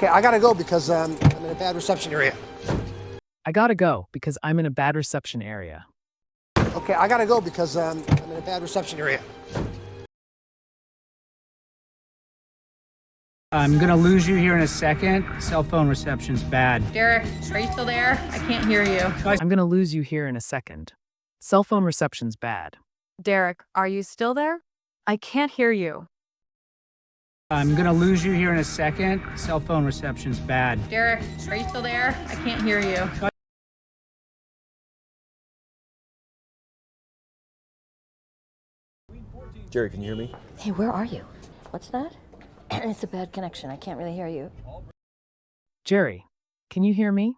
Okay, I gotta go because I'm in a bad reception area. I gotta go because I'm in a bad reception area. Okay, I gotta go because I'm in a bad reception area. I'm gonna lose you here in a second. Cell phone reception's bad. Derek, are you still there? I can't hear you. I'm gonna lose you here in a second. Cell phone reception's bad. Derek, are you still there? I can't hear you. I'm gonna lose you here in a second. Cell phone reception's bad. Derek, are you still there? I can't hear you. Jerry, can you hear me? Hey, where are you? What's that? It's a bad connection. I can't really hear you. Jerry, can you hear me?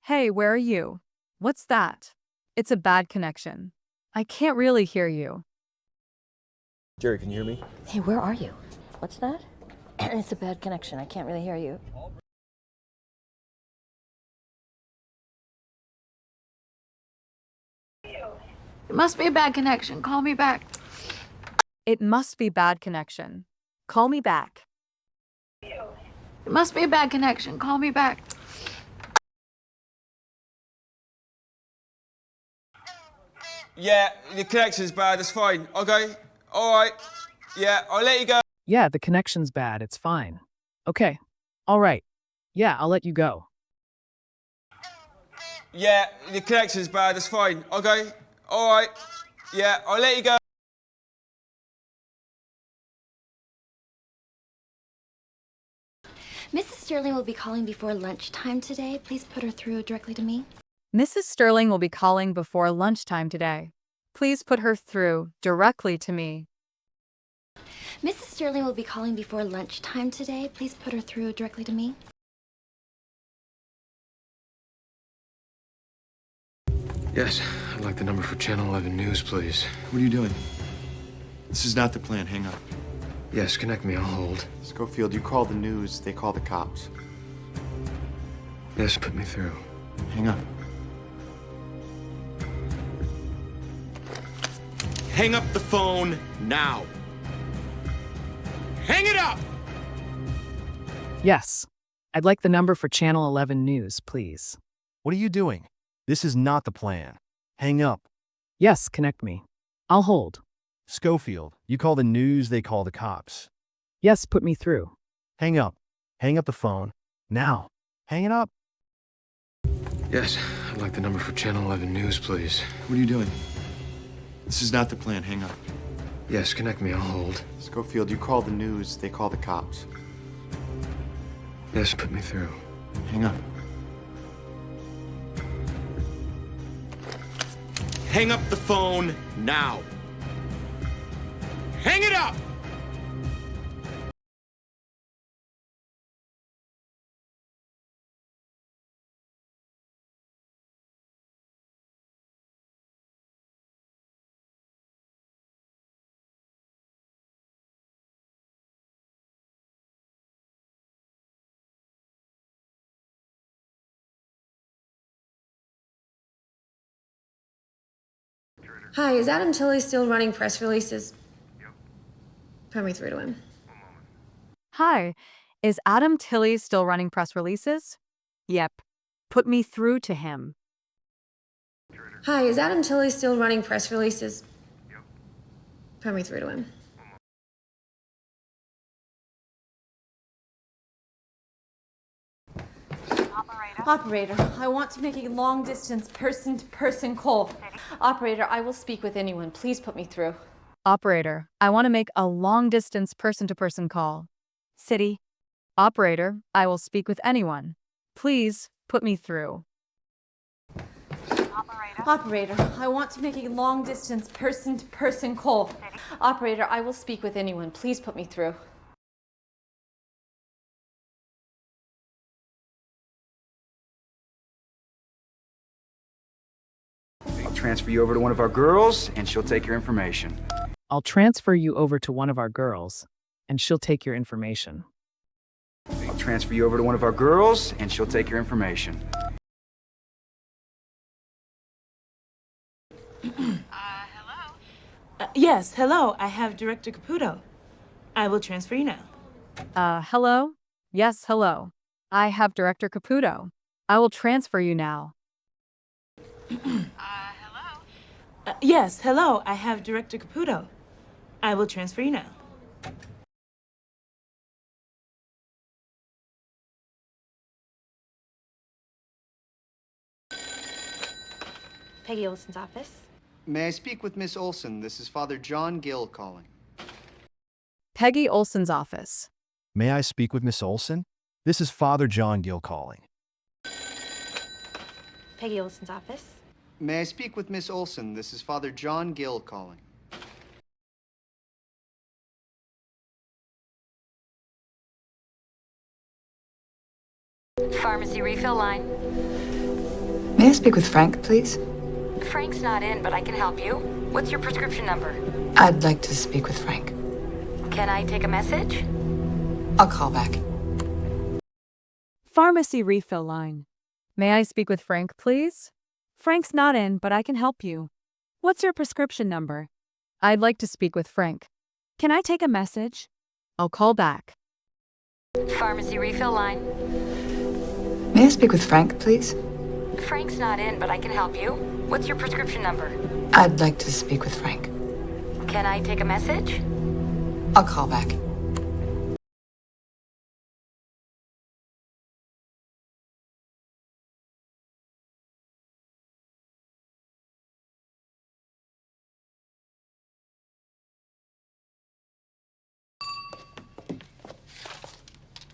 Hey, where are you? What's that? It's a bad connection. I can't really hear you. Jerry, can you hear me? Hey, where are you? What's that? It's a bad connection. I can't really hear you. It must be a bad connection. Call me back. It must be bad connection. Call me back. It must be a bad connection. Call me back. Yeah, the connection's bad. That's fine. Okay. All right. Yeah, I'll let you go. Yeah, the connection's bad. It's fine. Okay. All right. Yeah, I'll let you go. Yeah, the connection's bad. That's fine. Okay. All right. Yeah, I'll let you go. Mrs. Sterling will be calling before lunchtime today. Please put her through directly to me. Mrs. Sterling will be calling before lunchtime today. Please put her through directly to me. Mrs. Sterling will be calling before lunchtime today. Please put her through directly to me. Yes, I'd like the number for Channel 11 News, please. What are you doing? This is not the plan. Hang up. Yes, connect me. I'll hold. Schofield, you call the news, they call the cops. Yes, put me through. Hang up. Hang up the phone now. Hang it up! Yes. I'd like the number for Channel 11 News, please. What are you doing? This is not the plan. Hang up. Yes, connect me. I'll hold. Schofield, you call the news, they call the cops. Yes, put me through. Hang up. Hang up the phone. Now. Hang it up. Yes, I'd like the number for Channel 11 News, please. What are you doing? This is not the plan. Hang up. Yes, connect me. I'll hold. Schofield, you call the news, they call the cops. Yes, put me through. Hang up. Hang up the phone now. Hang it up! Hi, is Adam Tilley still running press releases? Yep. Put me through to him. Hi, is Adam Tilley still running press releases? Yep. Put me through to him. Hi, is Adam Tilley still running press releases? Yep. Put me through to him. Operator, I want to make a long-distance person-to-person call. Operator, I will speak with anyone. Please put me through. Operator, I want to make a long-distance person-to-person call. City. Operator, I will speak with anyone. Please put me through. Operator, I want to make a long-distance person-to-person call. Operator, I will speak with anyone. Please put me through. Transfer you over to one of our girls, and she'll take your information. I'll transfer you over to one of our girls, and she'll take your information. I'll transfer you over to one of our girls, and she'll take your information. Hello? Yes, hello. I have Director Caputo. I will transfer you now. Hello? Yes, hello. I have Director Caputo. I will transfer you now. Yes, hello. I have Director Caputo. I will transfer you now. Peggy Olson's office. May I speak with Miss Olson? This is Father John Gill calling. Peggy Olson's office. May I speak with Miss Olson? This is Father John Gill calling. Peggy Olson's office. May I speak with Miss Olson? This is Father John Gill calling. Pharmacy refill line. May I speak with Frank, please? Frank's not in, but I can help you. What's your prescription number? I'd like to speak with Frank. Can I take a message? I'll call back. Pharmacy refill line. May I speak with Frank, please? Frank's not in, but I can help you. What's your prescription number? I'd like to speak with Frank. Can I take a message? I'll call back. Pharmacy refill line. May I speak with Frank, please? Frank's not in, but I can help you. What's your prescription number? I'd like to speak with Frank. Can I take a message? I'll call back.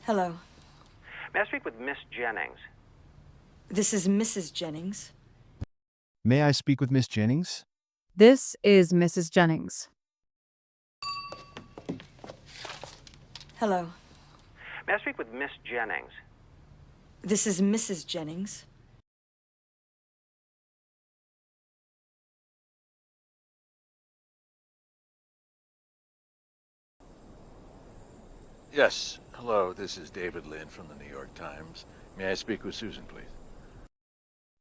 Hello. May I speak with Miss Jennings? This is Mrs. Jennings. May I speak with Miss Jennings? This is Mrs. Jennings. Hello. May I speak with Miss Jennings? This is Mrs. Jennings. Yes. Hello, this is David Lynn from the New York Times. May I speak with Susan, please?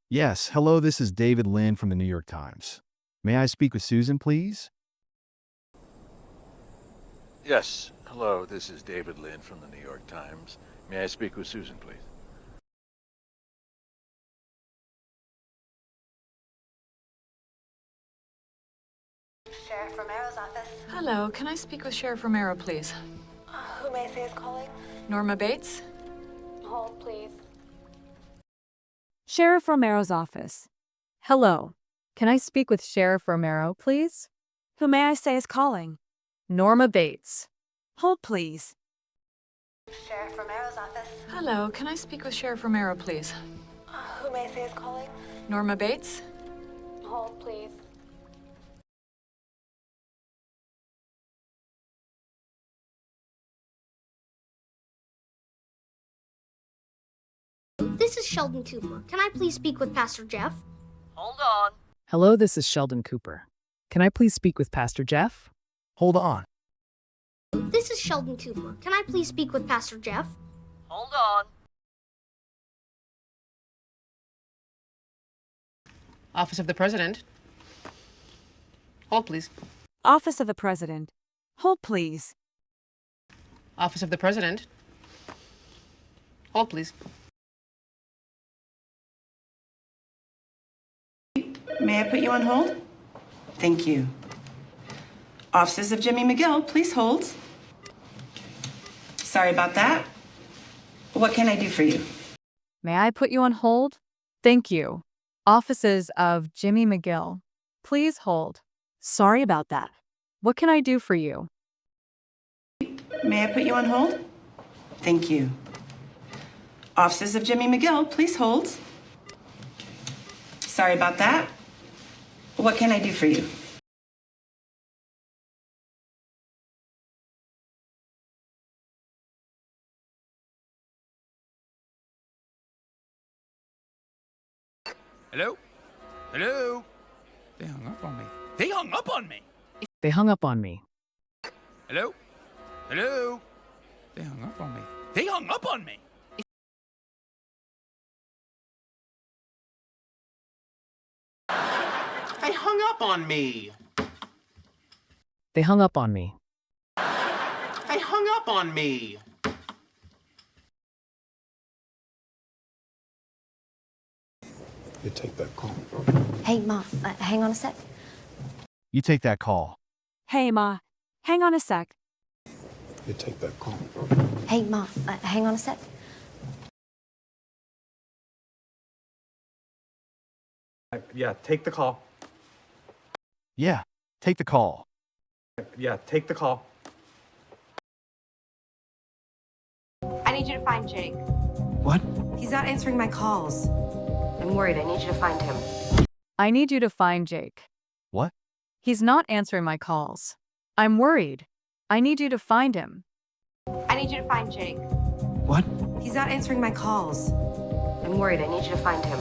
Yes, hello, this is David Lynn from the New York Times. May I speak with Susan, please? Yes. Hello, this is David Lynn from the New York Times. May I speak with Susan, please? Sheriff Romero's office. Hello, can I speak with Sheriff Romero, please? Who may I say is calling? Norma Bates? Hold, please. Sheriff Romero's office. Hello. Can I speak with Sheriff Romero, please? Who may I say is calling? Norma Bates. Hold, please. Sheriff Romero's office. Hello, can I speak with Sheriff Romero, please? Who may I say is calling? Norma Bates? Hold, please. This is Sheldon Cooper. Can I please speak with Pastor Jeff? Hold on. Hello, this is Sheldon Cooper. Can I please speak with Pastor Jeff? Hold on. This is Sheldon Cooper. Can I please speak with Pastor Jeff? Hold on. Office of the President. Hold, please. Office of the President. Hold, please. Office of the President. Hold, please. May I put you on hold? Thank you. Offices of Jimmy McGill, please hold. Sorry about that. What can I do for you? May I put you on hold? Thank you. Offices of Jimmy McGill. Please hold. Sorry about that. What can I do for you? May I put you on hold? Thank you. Offices of Jimmy McGill, please hold. Sorry about that. What can I do for you? Hello? Hello? They hung up on me. They hung up on me. They hung up on me. Hello? Hello? They hung up on me. They hung up on me. They hung up on me. They hung up on me. They hung up on me. You take that call. Hey, Ma, hang on a sec. You take that call. Hey, Ma. Hang on a sec. You take that call. Hey, Ma, hang on a sec. Yeah, take the call. Yeah, take the call. Yeah, take the call. I need you to find Jake. What? He's not answering my calls. I'm worried. I need you to find him. I need you to find Jake. What? He's not answering my calls. I'm worried. I need you to find him. I need you to find Jake. What? He's not answering my calls. I'm worried. I need you to find him.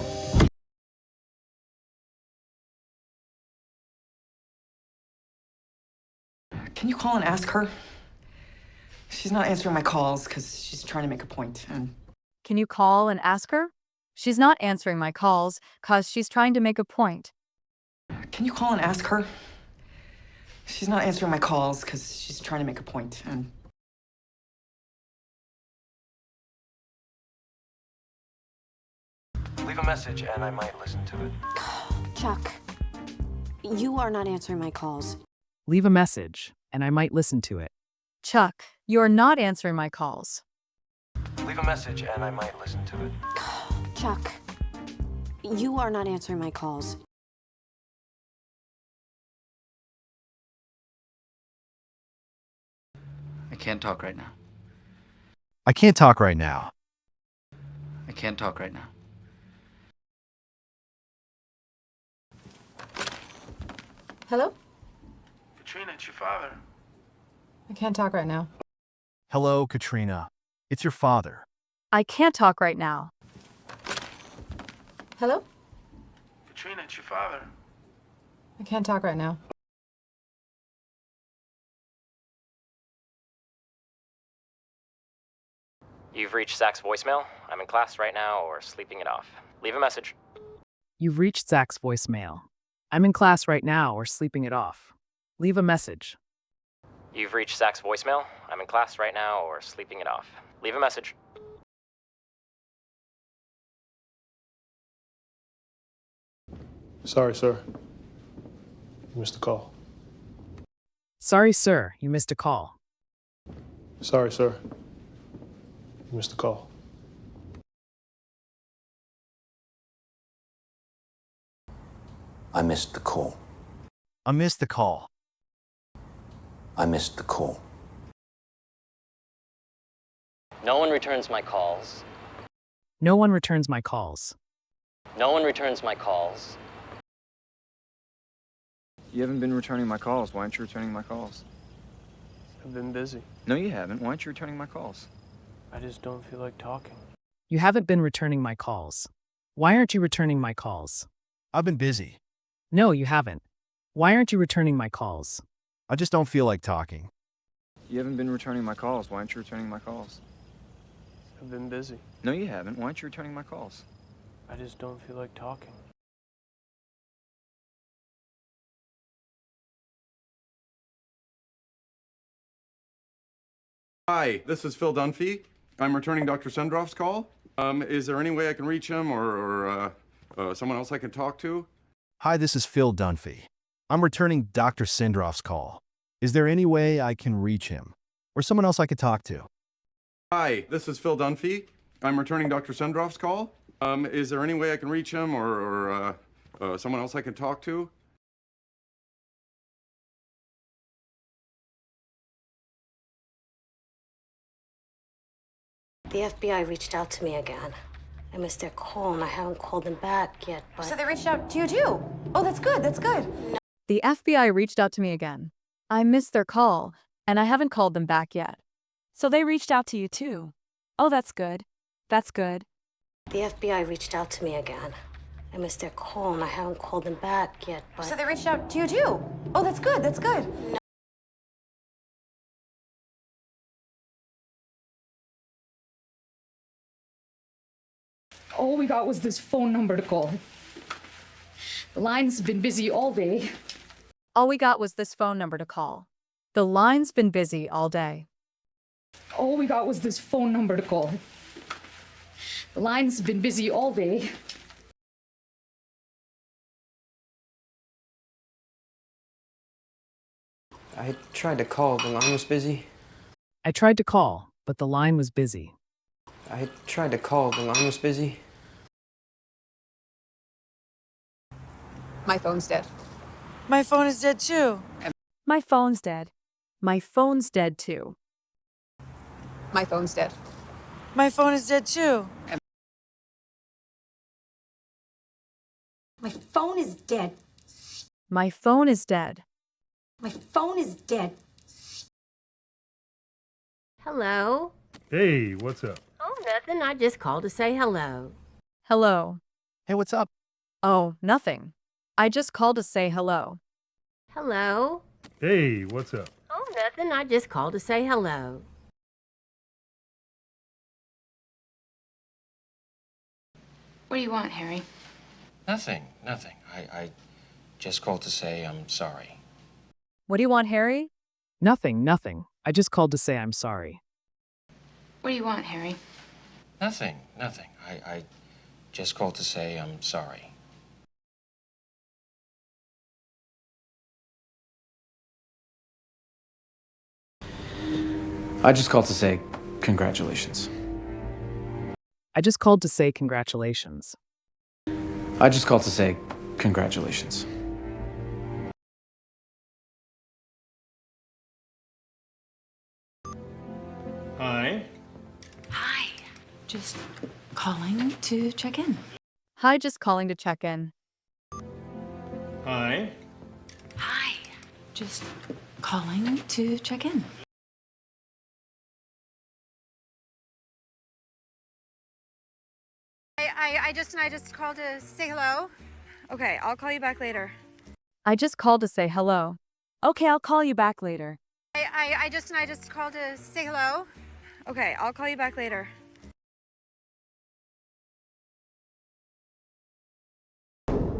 Can you call and ask her? She's not answering my calls because she's trying to make a point. And Can you call and ask her? She's not answering my calls because she's trying to make a point. can you call and ask her? She's not answering my calls because she's trying to make a point. And Leave a message and I might listen to it. Chuck, you are not answering my calls. Leave a message, and I might listen to it. Chuck, you're not answering my calls. Leave a message and I might listen to it. Chuck, you are not answering my calls. I can't talk right now. I can't talk right now. I can't talk right now. Hello? Katrina, it's your father. I can't talk right now. Hello, Katrina. It's your father. I can't talk right now. Hello? Katrina, it's your father. I can't talk right now. You've reached Zach's voicemail. I'm in class right now or sleeping it off. Leave a message. You've reached Zach's voicemail. I'm in class right now or sleeping it off. Leave a message. You've reached Zach's voicemail. I'm in class right now or sleeping it off. Leave a message. Sorry, sir. You missed the call. Sorry, sir, you missed a call. Sorry, sir. You missed the call. I missed the call. I missed the call. I missed the call. No one returns my calls. No one returns my calls. No one returns my calls. You haven't been returning my calls. Why aren't you returning my calls? I've been busy. No, you haven't. Why aren't you returning my calls? I just don't feel like talking. You haven't been returning my calls. Why aren't you returning my calls? I've been busy. No, you haven't. Why aren't you returning my calls? I just don't feel like talking. You haven't been returning my calls. Why aren't you returning my calls? I've been busy. No, you haven't. Why aren't you returning my calls? I just don't feel like talking. Hi, this is Phil Dunphy. I'm returning Dr. Sendroff's call. Is there any way I can reach him or someone else I can talk to? Hi, this is Phil Dunphy. I'm returning Dr. Sendroff's call. Is there any way I can reach him or someone else I could talk to? Hi, this is Phil Dunphy. I'm returning Dr. Sendroff's call. Is there any way I can reach him or someone else I can talk to? The FBI reached out to me again. I missed their call and I haven't called them back yet, but... So they reached out to you too? Oh, that's good, that's good. The FBI reached out to me again. I missed their call, and I haven't called them back yet. So they reached out to you too. Oh, that's good. That's good. The FBI reached out to me again. I missed their call and I haven't called them back yet, but... So they reached out to you too? Oh, that's good, that's good. All we got was this phone number to call. The line's been busy all day. All we got was this phone number to call. The line's been busy all day. All we got was this phone number to call. The line's been busy all day. I tried to call, the line was busy. I tried to call, but the line was busy. I tried to call, the line was busy. My phone's dead. My phone is dead too. My phone's dead. My phone's dead too. My phone's dead. My phone is dead too. My phone is dead. My phone is dead. My phone is dead. Hello? Hey, what's up? Oh, nothing. I just called to say hello. Hello. Hey, what's up? Oh, nothing. I just called to say hello. Hello? Hey, what's up? Oh, nothing. I just called to say hello. What do you want, Harry? Nothing. I just called to say I'm sorry. What do you want, Harry? Nothing. I just called to say I'm sorry. What do you want, Harry? Nothing. I just called to say I'm sorry. I just called to say congratulations. I just called to say congratulations. I just called to say congratulations. Hi. Hi. Just calling to check in. Hi, just calling to check in. Hi. Hi. Just calling to check in. I just called to say hello. Okay, I'll call you back later. I just called to say hello. Okay, I'll call you back later. I just called to say hello. Okay, I'll call you back later.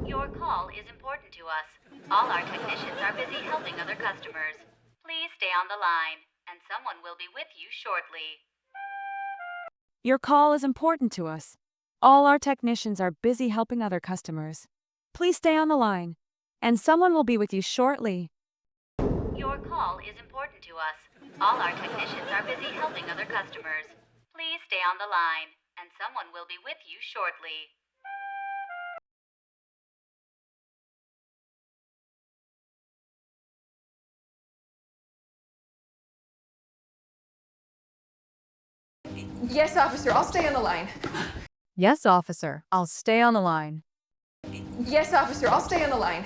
Your call is important to us. All our technicians are busy helping other customers. Please stay on the line, and someone will be with you shortly. Your call is important to us. All our technicians are busy helping other customers. Please stay on the line, and someone will be with you shortly. Your call is important to us. All our technicians are busy helping other customers. Please stay on the line, and someone will be with you shortly. Yes, officer, I'll stay on the line. Yes, officer, I'll stay on the line. Yes, officer, I'll stay on the line.